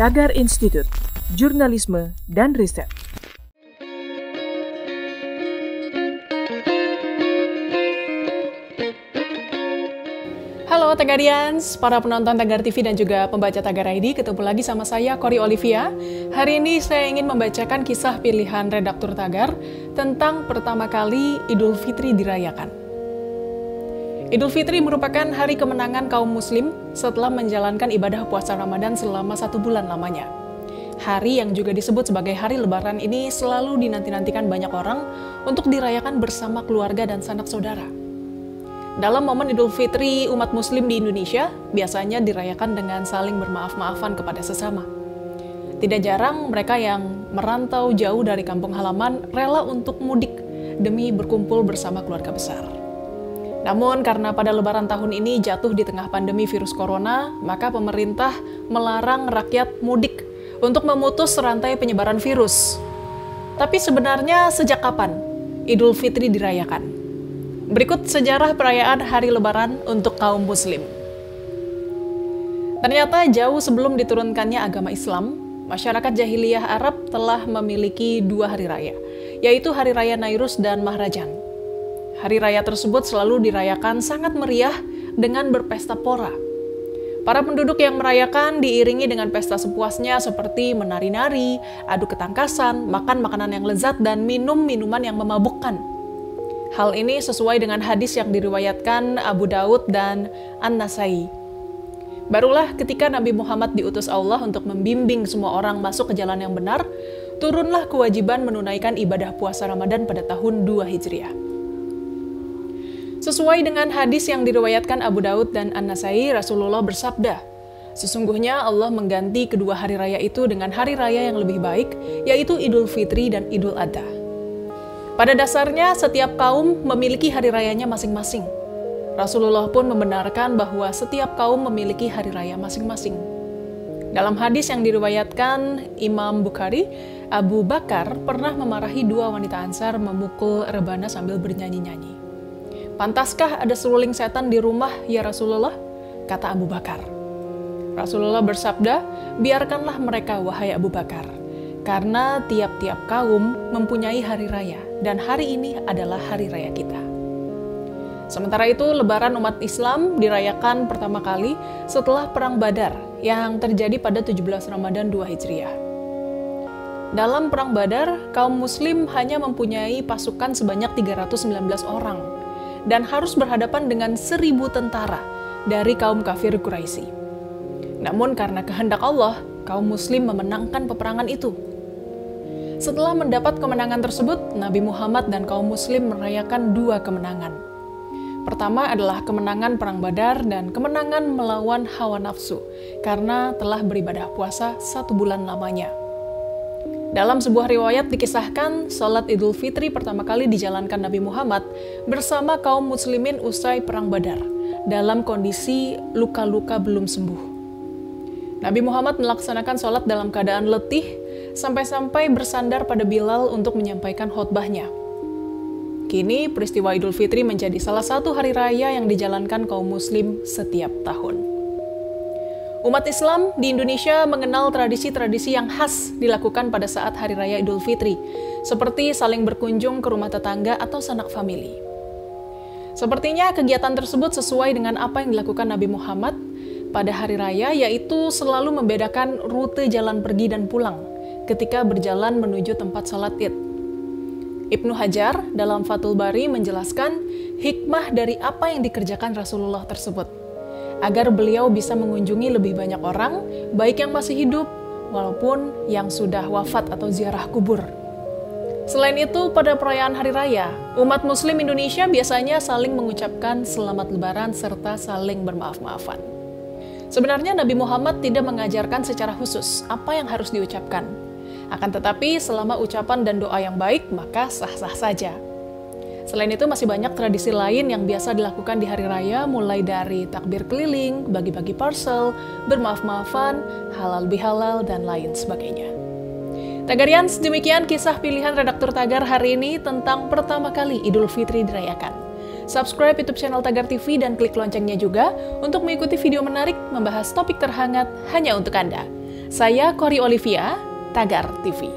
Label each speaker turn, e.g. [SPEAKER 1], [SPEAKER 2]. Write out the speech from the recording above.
[SPEAKER 1] Tagar Institut, Jurnalisme dan Riset.
[SPEAKER 2] Halo Tagarians, para penonton Tagar TV dan juga pembaca Tagar ID, ketemu lagi sama saya, Kori Olivia. Hari ini saya ingin membacakan kisah pilihan redaktur Tagar tentang pertama kali Idul Fitri dirayakan. Idul Fitri merupakan hari kemenangan kaum muslim setelah menjalankan ibadah puasa Ramadan selama 1 bulan lamanya. Hari yang juga disebut sebagai hari lebaran ini selalu dinanti-nantikan banyak orang untuk dirayakan bersama keluarga dan sanak saudara. Dalam momen Idul Fitri, umat muslim di Indonesia biasanya dirayakan dengan saling bermaaf-maafan kepada sesama. Tidak jarang mereka yang merantau jauh dari kampung halaman rela untuk mudik demi berkumpul bersama keluarga besar. Namun karena pada lebaran tahun ini jatuh di tengah pandemi virus corona, maka pemerintah melarang rakyat mudik untuk memutus rantai penyebaran virus. Tapi sebenarnya sejak kapan Idul Fitri dirayakan? Berikut sejarah perayaan hari lebaran untuk kaum muslim. Ternyata jauh sebelum diturunkannya agama Islam, masyarakat jahiliyah Arab telah memiliki 2 hari raya, yaitu Hari Raya Nairuz dan Mahrajan. Hari raya tersebut selalu dirayakan sangat meriah dengan berpesta pora. Para penduduk yang merayakan diiringi dengan pesta sepuasnya seperti menari-nari, adu ketangkasan, makan makanan yang lezat, dan minum minuman yang memabukkan. Hal ini sesuai dengan hadis yang diriwayatkan Abu Daud dan An-Nasai. Barulah ketika Nabi Muhammad diutus Allah untuk membimbing semua orang masuk ke jalan yang benar, turunlah kewajiban menunaikan ibadah puasa Ramadan pada tahun 2 Hijriah. Sesuai dengan hadis yang diriwayatkan Abu Daud dan An-Nasai, Rasulullah bersabda, "Sesungguhnya Allah mengganti kedua hari raya itu dengan hari raya yang lebih baik, yaitu Idul Fitri dan Idul Adha." Pada dasarnya, setiap kaum memiliki hari rayanya masing-masing. Rasulullah pun membenarkan bahwa setiap kaum memiliki hari raya masing-masing. Dalam hadis yang diriwayatkan Imam Bukhari, Abu Bakar pernah memarahi 2 wanita Ansar memukul rebana sambil bernyanyi-nyanyi. "Pantaskah ada seruling setan di rumah, ya Rasulullah?" kata Abu Bakar. Rasulullah bersabda, "Biarkanlah mereka, wahai Abu Bakar, karena tiap-tiap kaum mempunyai hari raya, dan hari ini adalah hari raya kita." Sementara itu, Lebaran umat Islam dirayakan pertama kali setelah Perang Badar yang terjadi pada 17 Ramadan 2 Hijriah. Dalam Perang Badar, kaum muslim hanya mempunyai pasukan sebanyak 319 orang dan harus berhadapan dengan 1.000 tentara dari kaum kafir Quraisy. Namun karena kehendak Allah, kaum muslim memenangkan peperangan itu. Setelah mendapat kemenangan tersebut, Nabi Muhammad dan kaum muslim merayakan 2 kemenangan. Pertama adalah kemenangan Perang Badar dan kemenangan melawan hawa nafsu karena telah beribadah puasa 1 bulan lamanya. Dalam sebuah riwayat dikisahkan, sholat Idul Fitri pertama kali dijalankan Nabi Muhammad bersama kaum muslimin usai Perang Badar, dalam kondisi luka-luka belum sembuh. Nabi Muhammad melaksanakan sholat dalam keadaan letih, sampai-sampai bersandar pada Bilal untuk menyampaikan khotbahnya. Kini, peristiwa Idul Fitri menjadi salah satu hari raya yang dijalankan kaum muslim setiap tahun. Umat Islam di Indonesia mengenal tradisi-tradisi yang khas dilakukan pada saat Hari Raya Idul Fitri, seperti saling berkunjung ke rumah tetangga atau sanak famili. Sepertinya kegiatan tersebut sesuai dengan apa yang dilakukan Nabi Muhammad pada Hari Raya, yaitu selalu membedakan rute jalan pergi dan pulang ketika berjalan menuju tempat salat Id. Ibnu Hajar dalam Fathul Bari menjelaskan hikmah dari apa yang dikerjakan Rasulullah tersebut, agar beliau bisa mengunjungi lebih banyak orang, baik yang masih hidup, walaupun yang sudah wafat atau ziarah kubur. Selain itu, pada perayaan Hari Raya, umat muslim Indonesia biasanya saling mengucapkan selamat lebaran serta saling bermaaf-maafan. Sebenarnya Nabi Muhammad tidak mengajarkan secara khusus apa yang harus diucapkan. Akan tetapi, selama ucapan dan doa yang baik, maka sah-sah saja. Selain itu, masih banyak tradisi lain yang biasa dilakukan di hari raya, mulai dari takbir keliling, bagi-bagi parcel, bermaaf-maafan, halal bihalal, dan lain sebagainya. Tagarians, demikian kisah pilihan redaktur Tagar hari ini tentang pertama kali Idul Fitri dirayakan. Subscribe YouTube channel Tagar TV dan klik loncengnya juga untuk mengikuti video menarik membahas topik terhangat hanya untuk Anda. Saya Kori Olivia, Tagar TV.